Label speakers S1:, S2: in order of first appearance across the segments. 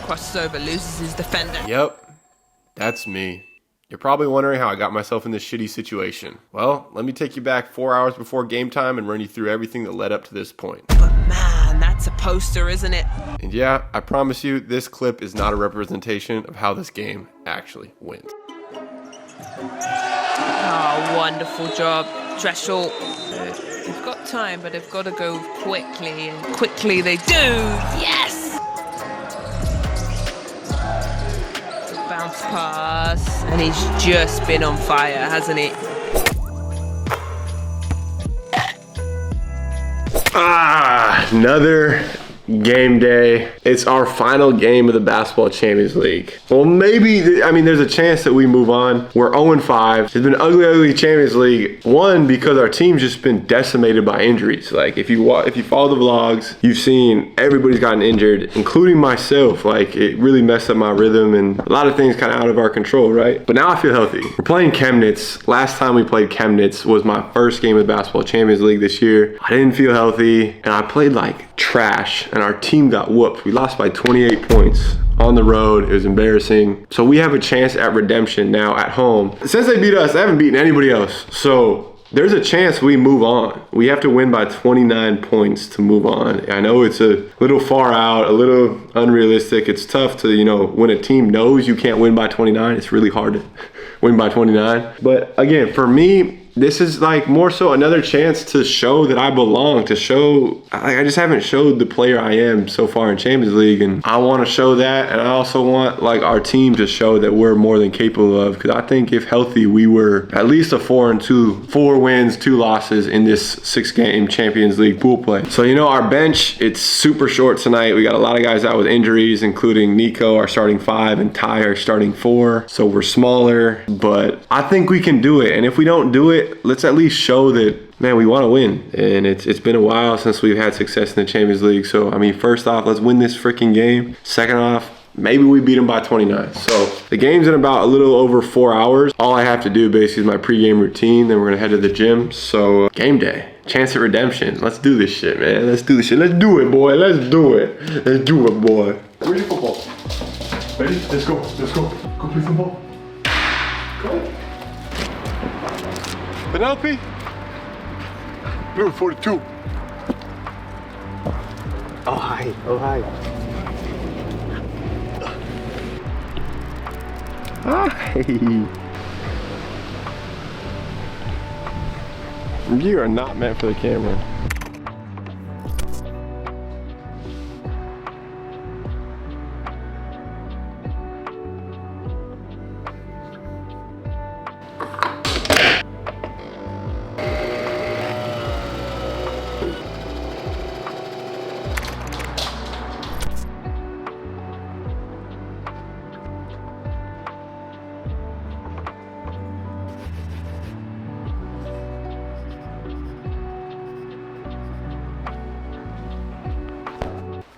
S1: crosses over, loses his defender.
S2: Yep, that's me. You're probably wondering how I got myself in this shitty situation. Well, let me take you back 4 hours before game time and run you through everything that led up to this point.
S1: But man, that's a poster, isn't it?
S2: And yeah, I promise you, this clip is not a representation of how this game actually went.
S1: Oh, wonderful job. Drechsel. They've got time, but they've got to go quickly, and quickly they do. Yes! Bounce pass, and he's just been on fire, hasn't he?
S2: Another game day. It's our final game of the Basketball Champions League. Well, maybe, I mean, there's a chance that we move on. We're 0-5. It's been ugly Champions League. One, because our team's just been decimated by injuries. Like, if you follow the vlogs, you've seen everybody's gotten injured, including myself. Like, it really messed up my rhythm and a lot of things kind of out of our control, right? But now I feel healthy. We're playing Chemnitz. Last time we played Chemnitz was my first game of the Basketball Champions League this year. I didn't feel healthy, and I played like trash, and our team got whooped. We lost by 28 points on the road. It was embarrassing. So we have a chance at redemption now at home. Since they beat us, they haven't beaten anybody else. So there's a chance we move on. We have to win by 29 points to move on. I know it's a little far out, a little unrealistic. It's tough to, you know, when a team knows you can't win by 29, it's really hard to win by 29. But again, for me, this is like more so another chance to show that I belong, to show, I just haven't showed the player I am so far in Champions League, and I want to show that, and I also want like our team to show that we're more than capable of, because I think if healthy, we were at least a 4-2, 4 wins, 2 losses in this 6-game Champions League pool play. So, you know, our bench, it's super short tonight. We got a lot of guys out with injuries, including Nico, our starting 5, and Ty, our starting 4. So we're smaller, but I think we can do it, and if we don't do it, let's at least show that, man, we want to win. And it's been a while since we've had success in the Champions League. So, I mean, first off, let's win this freaking game. Second off, maybe we beat them by 29. So the game's in about a little over 4 hours. All I have to do basically is my pregame routine. Then we're going to head to the gym. So game day, chance at redemption. Let's do this shit, man. Let's do this shit. Let's do it, boy. Let's do it. Let's do it, boy. Where's your football? Ready? Let's go. Let's go. Go play football. Go. Penelope? Blue 42.
S3: Oh, hi. Oh, hi.
S2: Hi. You are not meant for the camera.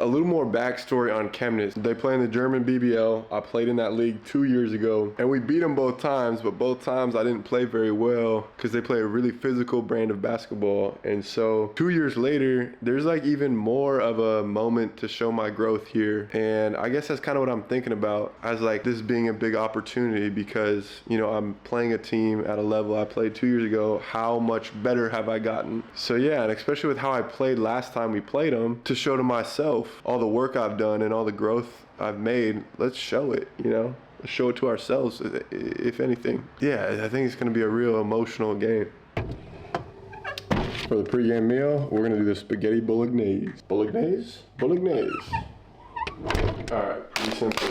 S2: A little more backstory on Chemnitz. They play in the German BBL. I played in that league 2 years ago, and we beat them both times, but both times I didn't play very well because they play a really physical brand of basketball. And so 2 years later, there's like even more of a moment to show my growth here. And I guess that's kind of what I'm thinking about as like this being a big opportunity, because, you know, I'm playing a team at a level I played 2 years ago. How much better have I gotten? So yeah, and especially with how I played last time we played them, to show to myself all the work I've done and all the growth I've made, let's show it, you know? Let's show it to ourselves, if anything. Yeah, I think it's gonna be a real emotional game. For the pregame meal, we're gonna do the spaghetti bolognese. Bolognese? Bolognese. All right, pretty simple.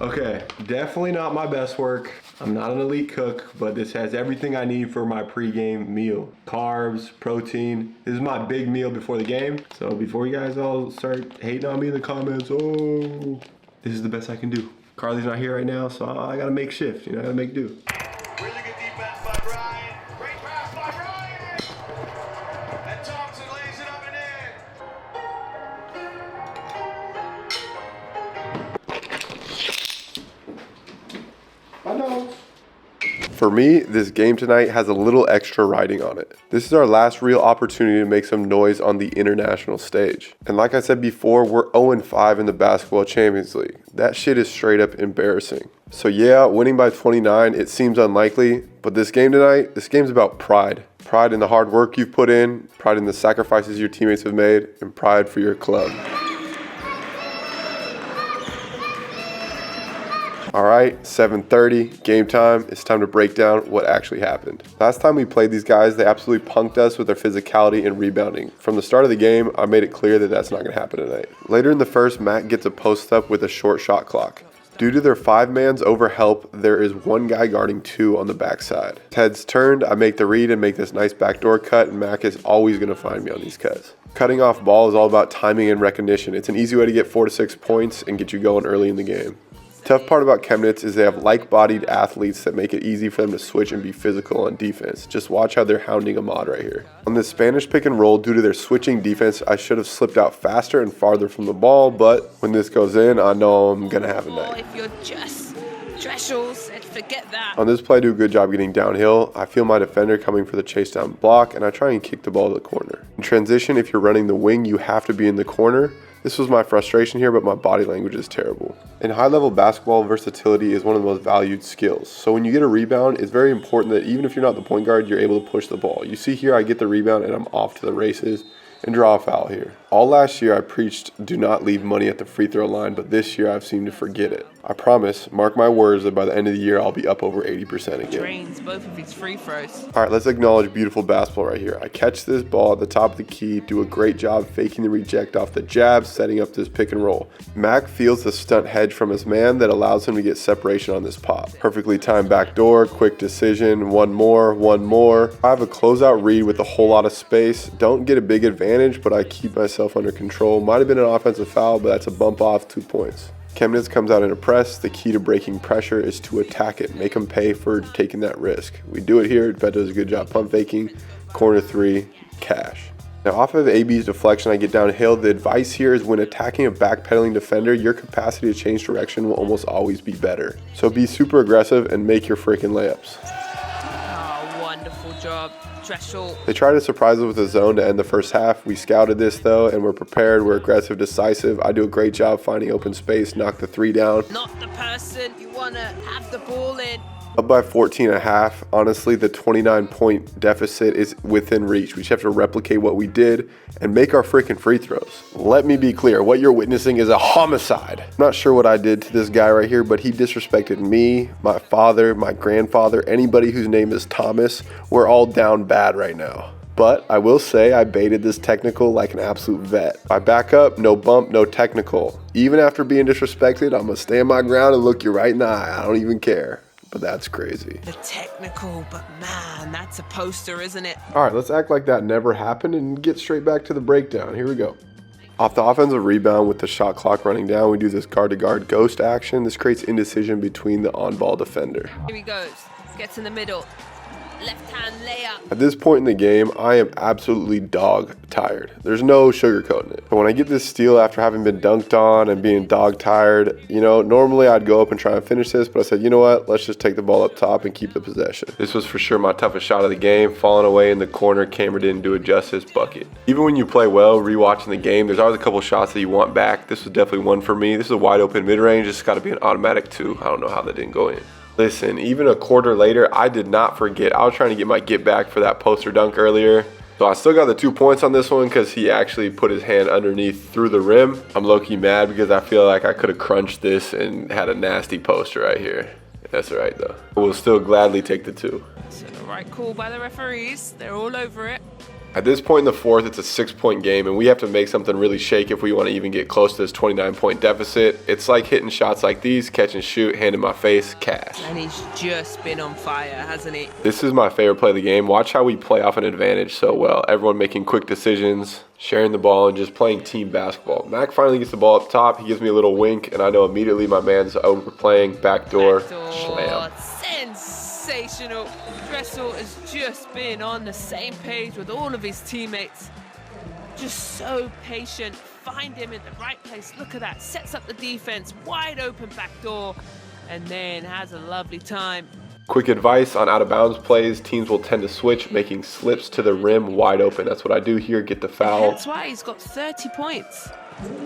S2: Okay, definitely not my best work. I'm not an elite cook, but this has everything I need for my pregame meal. Carbs, protein. This is my big meal before the game. So before you guys all start hating on me in the comments, oh, this is the best I can do. Carly's not here right now, so I gotta make shift, you know, I gotta make do.
S4: Really good defense by Brian. Great pass by Brian. And Thompson lays it up.
S2: For me, this game tonight has a little extra writing on it. This is our last real opportunity to make some noise on the international stage. And like I said before, we're 0-5 in the Basketball Champions League. That shit is straight up embarrassing. So yeah, winning by 29, it seems unlikely, but this game tonight, this game's about pride. Pride in the hard work you've put in, pride in the sacrifices your teammates have made, and pride for your club. All right, 7:30, game time. It's time to break down what actually happened. Last time we played these guys, they absolutely punked us with their physicality and rebounding. From the start of the game, I made it clear that that's not gonna happen tonight. Later in the first, Matt gets a post up with a short shot clock. Due to their 5-mans over help, there is one guy guarding 2 on the backside. Heads turned, I make the read and make this nice backdoor cut, and Mac is always gonna find me on these cuts. Cutting off ball is all about timing and recognition. It's an easy way to get 4 to 6 points and get you going early in the game. Tough part about Chemnitz is they have like-bodied athletes that make it easy for them to switch and be physical on defense. Just watch how they're hounding Ahmad right here. On this Spanish pick and roll, due to their switching defense, I should have slipped out faster and farther from the ball, but when this goes in, I know I'm gonna have a night.
S1: If you're just Drechsel said forget that.
S2: On this play, I do a good job getting downhill. I feel my defender coming for the chase down block, and I try and kick the ball to the corner. In transition, if you're running the wing, you have to be in the corner. This was my frustration here, but my body language is terrible. In high-level basketball, versatility is one of the most valued skills. So when you get a rebound, it's very important that even if you're not the point guard, you're able to push the ball. You see here, I get the rebound and I'm off to the races and draw a foul here. All last year, I preached do not leave money at the free throw line, but this year I've seemed to forget it. I promise, mark my words, that by the end of the year, I'll be up over 80% again.
S1: Drains both of his free throws.
S2: All right, let's acknowledge beautiful basketball right here. I catch this ball at the top of the key, do a great job faking the reject off the jab, setting up this pick and roll. Mac feels the stunt hedge from his man that allows him to get separation on this pop. Perfectly timed backdoor, quick decision, one more. I have a closeout read with a whole lot of space. Don't get a big advantage, but I keep myself under control. Might have been an offensive foul, but that's a bump off, 2 points. Chemnitz comes out in a press. The key to breaking pressure is to attack it. Make them pay for taking that risk. We do it here. Bet does a good job pump faking. Corner 3, cash. Now off of AB's deflection, I get downhill. The advice here is when attacking a backpedaling defender, your capacity to change direction will almost always be better. So be super aggressive and make your freaking layups.
S1: Oh, wonderful job, Drechsel.
S2: They tried to surprise us with a zone to end the first half. We scouted this though, and we're prepared. We're aggressive, decisive. I do a great job finding open space, knock the 3 down.
S1: Not the person you want to have the ball in.
S2: Up by 14.5. Honestly, the 29-point deficit is within reach. We just have to replicate what we did and make our freaking free throws. Let me be clear. What you're witnessing is a homicide. I'm not sure what I did to this guy right here, but he disrespected me, my father, my grandfather, anybody whose name is Thomas. We're all down bad right now. But I will say I baited this technical like an absolute vet. I back up, no bump, no technical. Even after being disrespected, I'm going to stand my ground and look you right in the eye. I don't even care. But that's crazy.
S1: The technical, but man, that's a poster, isn't it?
S2: All right, let's act like that never happened and get straight back to the breakdown. Here we go. Off the offensive rebound with the shot clock running down, we do this guard-to-guard ghost action. This creates indecision between the on-ball defender.
S1: Here he goes. Gets in the middle. Left-hand layup.
S2: At this point in the game, I am absolutely dog tired. There's no sugarcoating it. But when I get this steal after having been dunked on and being dog tired, you know, normally I'd go up and try and finish this, but I said, you know what? Let's just take the ball up top and keep the possession. This was for sure my toughest shot of the game. Falling away in the corner, camera didn't do it justice, bucket. Even when you play well, rewatching the game, there's always a couple shots that you want back. This was definitely one for me. This is a wide open mid-range. It's got to be an automatic 2. I don't know how that didn't go in. Listen, even a quarter later, I did not forget. I was trying to get my get back for that poster dunk earlier. So I still got the 2 points on this one because he actually put his hand underneath through the rim. I'm low-key mad because I feel like I could have crunched this and had a nasty poster right here. That's all right, though. We'll still gladly take the 2.
S1: So the right call by the referees. They're all over it.
S2: At this point in the fourth, it's a 6-point game, and we have to make something really shake if we want to even get close to this 29-point deficit. It's like hitting shots like these, catch and shoot, hand in my face, cash.
S1: And he's just been on fire, hasn't he?
S2: This is my favorite play of the game. Watch how we play off an advantage so well. Everyone making quick decisions, sharing the ball, and just playing team basketball. Mac finally gets the ball up top. He gives me a little wink, and I know immediately my man's overplaying. Backdoor, slam.
S1: Sensational. Drechsel has just been on the same page with all of his teammates. Just so patient. Find him in the right place. Look at that. Sets up the defense. Wide open back door. And then has a lovely time.
S2: Quick advice on out of bounds plays, teams will tend to switch, making slips to the rim wide open. That's what I do here, get the foul.
S1: That's why he's got 30 points.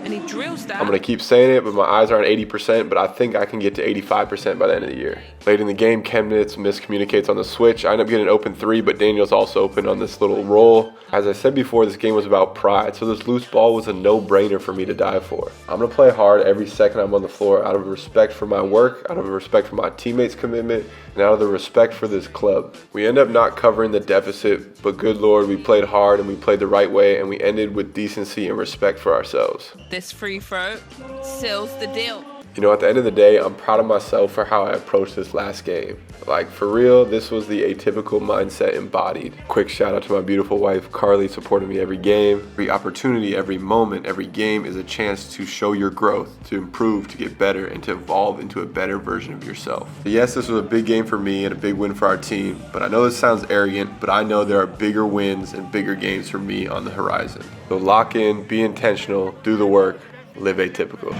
S1: And he drills that.
S2: I'm going to keep saying it, but my eyes are on 80%, but I think I can get to 85% by the end of the year. Late in the game, Chemnitz miscommunicates on the switch. I end up getting an open 3, but Daniel's also open on this little roll. As I said before, this game was about pride, so this loose ball was a no-brainer for me to dive for. I'm going to play hard every second I'm on the floor out of respect for my work, out of respect for my teammates' commitment, and out of the respect for this club. We end up not covering the deficit, but good Lord, we played hard and we played the right way, and we ended with decency and respect for ourselves.
S1: This free throw seals the deal.
S2: You know, at the end of the day, I'm proud of myself for how I approached this last game. Like, for real, this was the atypical mindset embodied. Quick shout out to my beautiful wife, Carly, supporting me every game. Every opportunity, every moment, every game is a chance to show your growth, to improve, to get better, and to evolve into a better version of yourself. So yes, this was a big game for me and a big win for our team, but I know this sounds arrogant, but I know there are bigger wins and bigger games for me on the horizon. So lock in, be intentional, do the work, live atypical.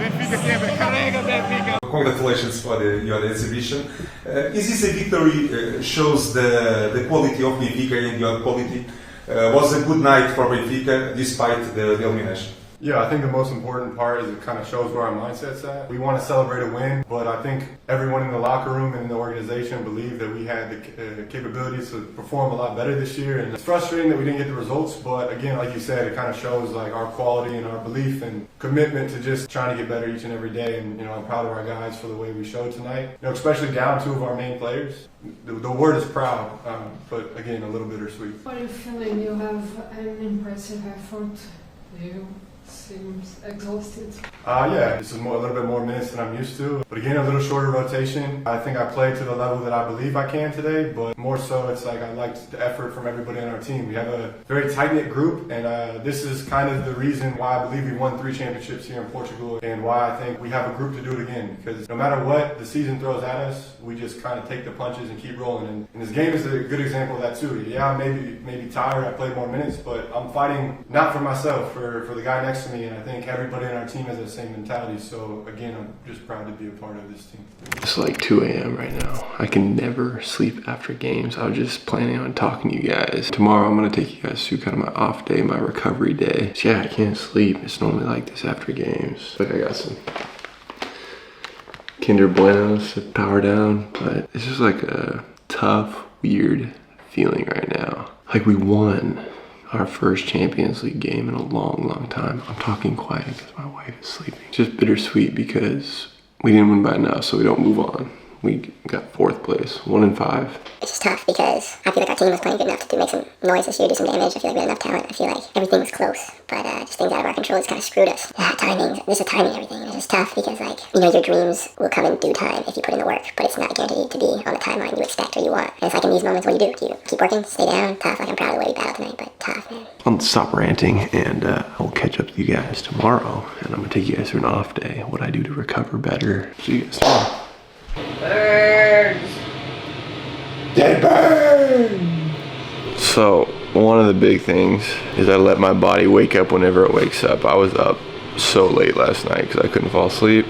S4: Congratulations for your exhibition. Is this a victory shows the quality of Benfica and your quality? Was a good night for Benfica despite the elimination?
S5: Yeah, I think the most important part is it kind of shows where our mindset's at. We want to celebrate a win, but I think everyone in the locker room and in the organization believed that we had the capabilities to perform a lot better this year. And it's frustrating that we didn't get the results, but again, like you said, it kind of shows like our quality and our belief and commitment to just trying to get better each and every day. And I'm proud of our guys for the way we showed tonight. Especially down 2 of our main players. The word is proud, but again, a little bittersweet.
S6: What are you feeling? You have an impressive effort. You seems exhausted.
S5: Yeah, this is a little bit more minutes than I'm used to. But again, a little shorter rotation. I think I played to the level that I believe I can today, but more so it's like I liked the effort from everybody on our team. We have a very tight-knit group, and this is kind of the reason why I believe we won 3 championships here in Portugal, and why I think we have a group to do it again. Because no matter what the season throws at us, we just kind of take the punches and keep rolling. And this game is a good example of that too. Yeah, I may be tired, I played more minutes, but I'm fighting not for myself, for the guy next to me, and I think everybody on our team has the same mentality. So again, I'm just proud to be a part of this team.
S2: It's like 2 a.m. right now. I can never sleep after games. I was just planning on talking to you guys. Tomorrow I'm gonna take you guys through kind of my off day, my recovery day. So yeah, I can't sleep. It's normally like this after games. Like I got some Kinder Buenos to power down, but it's just like a tough, weird feeling right now. Like we won our first Champions League game in a long time. I'm talking quiet because my wife is sleeping. It's just bittersweet because we didn't win by enough, so we don't move on. We got 4th place, 1 in 5.
S7: It's just tough because I feel like our team was playing good enough to make some noise this year, do some damage. I feel like we had enough talent. I feel like everything was close, but just things out of our control just kind of screwed us. Timing, this is timing everything. It's just tough because your dreams will come in due time if you put in the work, but it's not guaranteed to be on the timeline you expect or you want. And it's like in these moments, what do? Do you keep working, stay down? Tough. Like I'm proud of the way we battled tonight, but tough, man.
S2: I'll stop ranting and I'll catch up with you guys tomorrow, and I'm gonna take you guys through an off day, what I do to recover better. See you guys tomorrow.
S1: Birds!
S2: Dead bird! So, one of the big things is I let my body wake up whenever it wakes up. I was up so late last night because I couldn't fall asleep.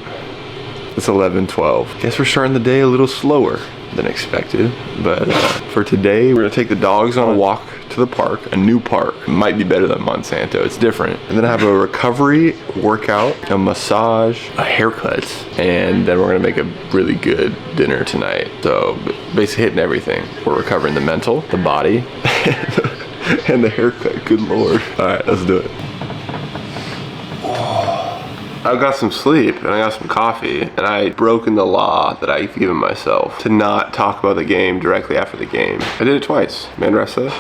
S2: It's 11:12. Guess we're starting the day a little slower than expected, but for today we're gonna take the dogs on a walk to the park, a new park. It might be better than Monsanto, it's different. And then I have a recovery workout, a massage, a haircut, and then we're gonna make a really good dinner tonight. So basically hitting everything. We're recovering the mental, the body, and the haircut, good Lord. All right, let's do it. I got some sleep and I got some coffee, and I broken the law that I've given myself to not talk about the game directly after the game. I did it twice, Manresa,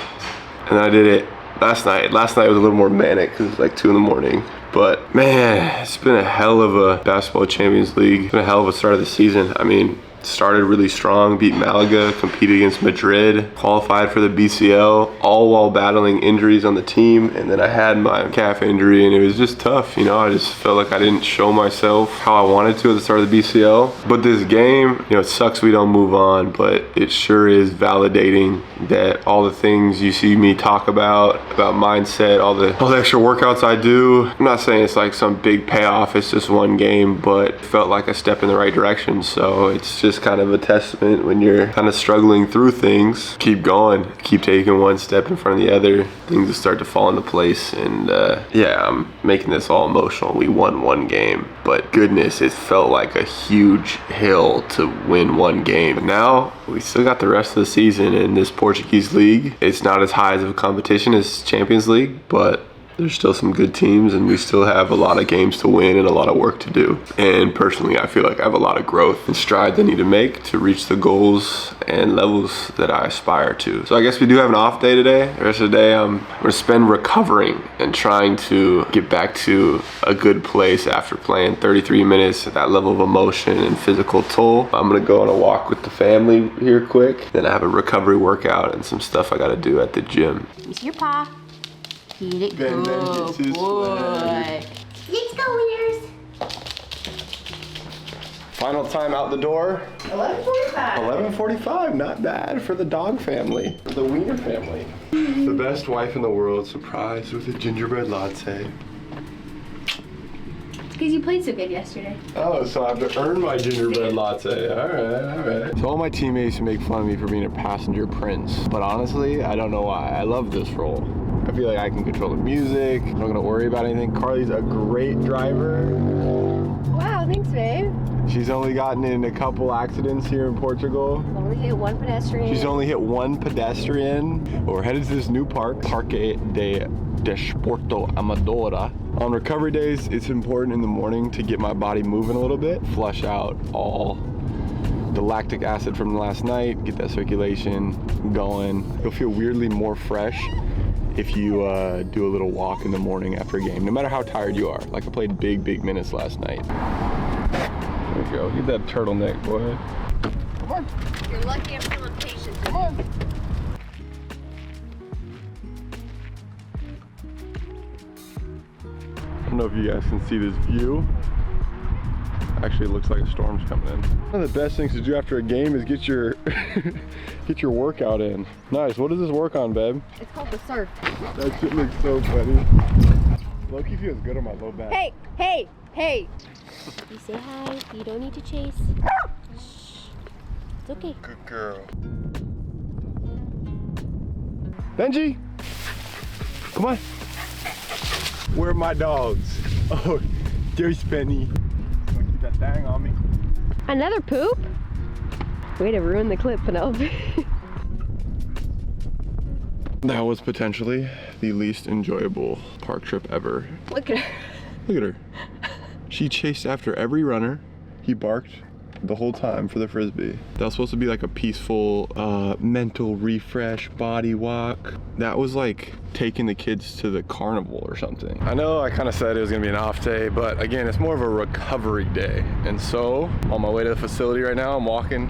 S2: and then I did it last night. Last night was a little more manic because it's like 2 in the morning. But man, it's been a hell of a basketball Champions League. It's been a hell of a start of the season. I mean, started really strong, beat Malaga, competed against Madrid, qualified for the BCL, all while battling injuries on the team. And then I had my calf injury and it was just tough. I just felt like I didn't show myself how I wanted to at the start of the BCL. But this game, it sucks we don't move on, but it sure is validating that all the things you see me talk about mindset, all the extra workouts I do. I'm not saying it's like some big payoff, it's just one game, but it felt like a step in the right direction. So it's just just kind of a testament when you're kind of struggling through things. Keep going, keep taking one step in front of the other. Things will start to fall into place. And yeah, I'm making this all emotional. We won one game, but goodness, it felt like a huge hill to win one game. But now we still got the rest of the season in this Portuguese league. It's not as high as of a competition as Champions League, but there's still some good teams and we still have a lot of games to win and a lot of work to do. And personally, I feel like I have a lot of growth and strides I need to make to reach the goals and levels that I aspire to. So I guess we do have an off day today. The rest of the day, I'm gonna spend recovering and trying to get back to a good place after playing 33 minutes at that level of emotion and physical toll. I'm gonna go on a walk with the family here quick. Then I have a recovery workout and some stuff I gotta do at the gym.
S8: It's your paw. Eat it.
S2: Ben
S8: Good
S2: gets his
S8: boy.
S2: flag.
S8: Let's go, winners.
S2: Final time out the door.
S8: 11:45.
S2: 11:45, not bad for the dog family, the Wiener family. The best wife in the world, surprised with a gingerbread latte.
S8: Because you played so good yesterday.
S2: Oh, so I have to earn my gingerbread latte. All right. So all my teammates make fun of me for being a passenger prince, but honestly, I don't know why. I love this role. I feel like I can control the music. I'm not gonna worry about anything. Carly's a great driver.
S8: Wow, thanks, babe.
S2: She's only gotten in a couple accidents here in Portugal.
S8: Only hit one pedestrian.
S2: She's only hit one pedestrian. We're headed to this new park, Parque de Desporto Amadora. On recovery days, it's important in the morning to get my body moving a little bit, flush out all the lactic acid from last night, get that circulation going. You'll feel weirdly more fresh if you do a little walk in the morning after a game, no matter how tired you are. Like I played big minutes last night. There we go, get that turtleneck, boy. Come on.
S8: You're lucky I'm feeling patient.
S2: Come on. I don't know if you guys can see this view. Actually, it looks like a storm's coming in. One of the best things to do after a game is get your get your workout in. Nice. What does this work on, babe?
S8: It's called the surf.
S2: That shit looks so funny. Loki feels good on my low back.
S8: Hey! You say hi. You don't need to chase. Shh. It's okay.
S2: Good girl. Benji! Come on. Where are my dogs? Oh, there's Benny. Don't keep that thing on me.
S8: Another poop? Way to ruin the clip, Penelope.
S2: That was potentially the least enjoyable park trip ever.
S8: Look at her.
S2: Look at her. She chased after every runner. He barked the whole time for the Frisbee. That was supposed to be like a peaceful, mental refresh body walk. That was like taking the kids to the carnival or something. I know I kind of said it was gonna be an off day, but again, it's more of a recovery day. And so, on my way to the facility right now, I'm walking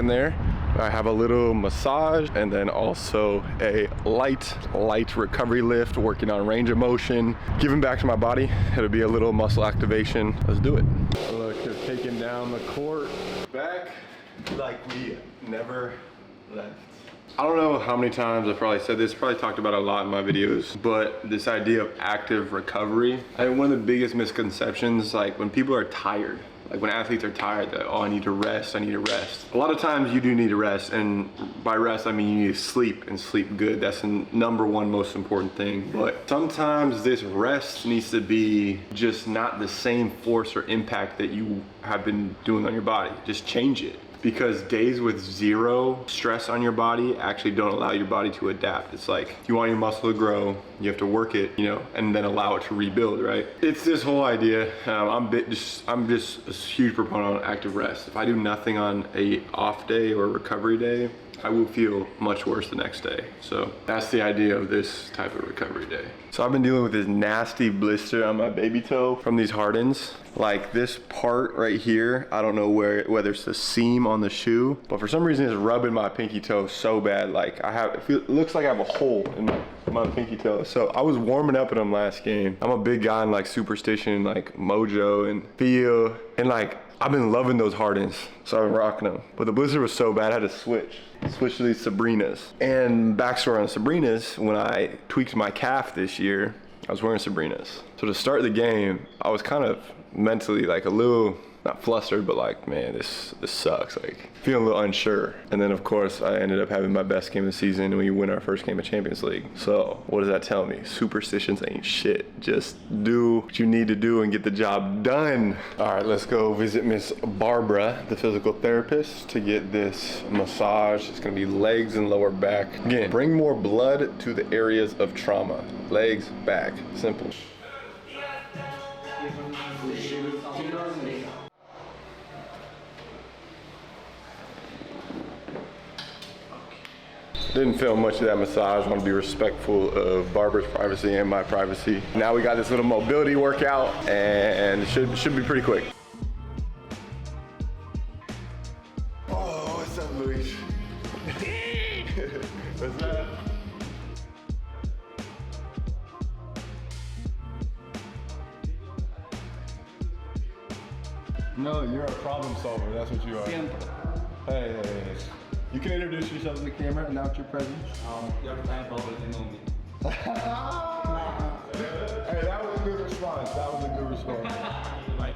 S2: there. I have a little massage and then also a light recovery lift, working on range of motion, giving back to my body. It'll be a little muscle activation. Let's do it. Look, they're taking down the court. Back like we never left. I don't know how many times I've probably said this, probably talked about it a lot in my videos, but this idea of active recovery, I think one of the biggest misconceptions, like when people are tired, like when athletes are tired, that, oh, I need to rest. A lot of times you do need to rest, and by rest, I mean you need to sleep and sleep good. That's the number one most important thing. But sometimes this rest needs to be just not the same force or impact that you have been doing on your body. Just change it. Because days with zero stress on your body actually don't allow your body to adapt. It's like, if you want your muscle to grow, you have to work it, you know, and then allow it to rebuild, right? It's this whole idea. I'm just a huge proponent on active rest. If I do nothing on a off day or recovery day, I will feel much worse the next day. So that's the idea of this type of recovery day. So I've been dealing with this nasty blister on my baby toe from these hardens. Like this part right here, I don't know whether it's the seam on the shoe, but for some reason it's rubbing my pinky toe so bad. Like it looks like I have a hole in my pinky toe. So I was warming up in them last game. I'm a big guy in like superstition, like mojo and feel, and like I've been loving those hardens, so I've been rocking them. But the blister was so bad, I had to switch to these Sabrinas. And backstory on Sabrinas, when I tweaked my calf this year, I was wearing Sabrinas. So to start the game, I was kind of mentally like a little, not flustered, but like, man, this sucks. Like, feeling a little unsure. And then of course I ended up having my best game of the season and we win our first game of Champions League. So what does that tell me? Superstitions ain't shit. Just do what you need to do and get the job done. All right, let's go visit Miss Barbara, the physical therapist, to get this massage. It's gonna be legs and lower back. Again, bring more blood to the areas of trauma. Legs, back, simple. Didn't film much of that massage. I want to be respectful of Barbara's privacy and my privacy. Now we got this little mobility workout and it should be pretty quick. Oh, what's up, Luis? What's up? No, you're a problem solver. That's what you are. Hey. You can introduce yourself to the camera and announce your presence.
S9: Your fan already know me.
S2: Hey, that was a good response. Right.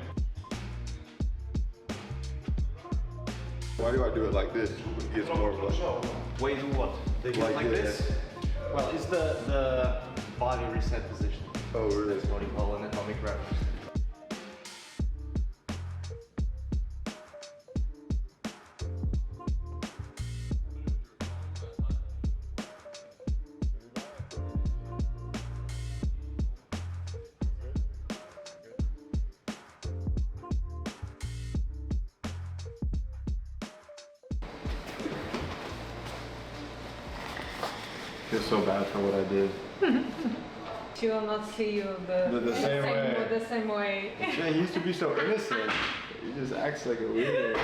S2: Why do I do it like this? It gives more blood.
S9: Why do what? Like this? Well, it's the body reset position.
S2: Oh, really?
S9: That's what you call an atomic reference.
S2: I feel so bad for what I did.
S6: She will not see you
S2: The same way.
S6: the same way.
S2: Man, he used to be so innocent. He just acts like a weirdo.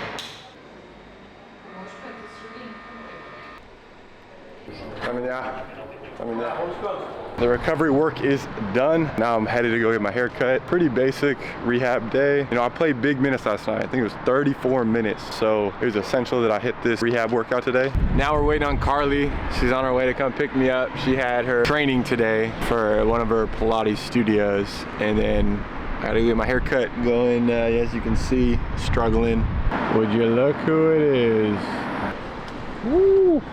S2: The recovery work is done. Now I'm headed to go get my hair cut. Pretty basic rehab day. You know, I played big minutes last night. I think it was 34 minutes. So it was essential that I hit this rehab workout today. Now we're waiting on Carly. She's on her way to come pick me up. She had her training today for one of her Pilates studios. And then I gotta get my hair cut going, as you can see, struggling. Would you look who it is? Woo!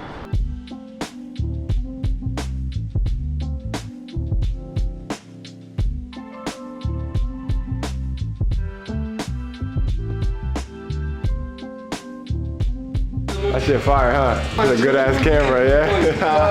S2: That shit fire, huh? It's a good ass camera, yeah?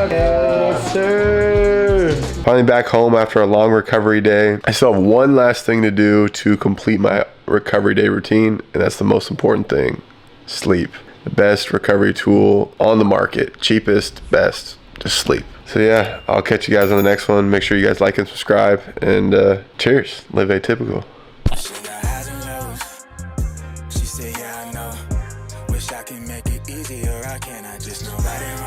S2: Yes, sir. Finally back home after a long recovery day. I still have one last thing to do to complete my recovery day routine, and that's the most important thing. Sleep. The best recovery tool on the market. Cheapest, best. Just sleep. So yeah, I'll catch you guys on the next one. Make sure you guys like and subscribe, and cheers. Live atypical.
S10: She said, yeah, I know. Wish I could make it easier. I just know right and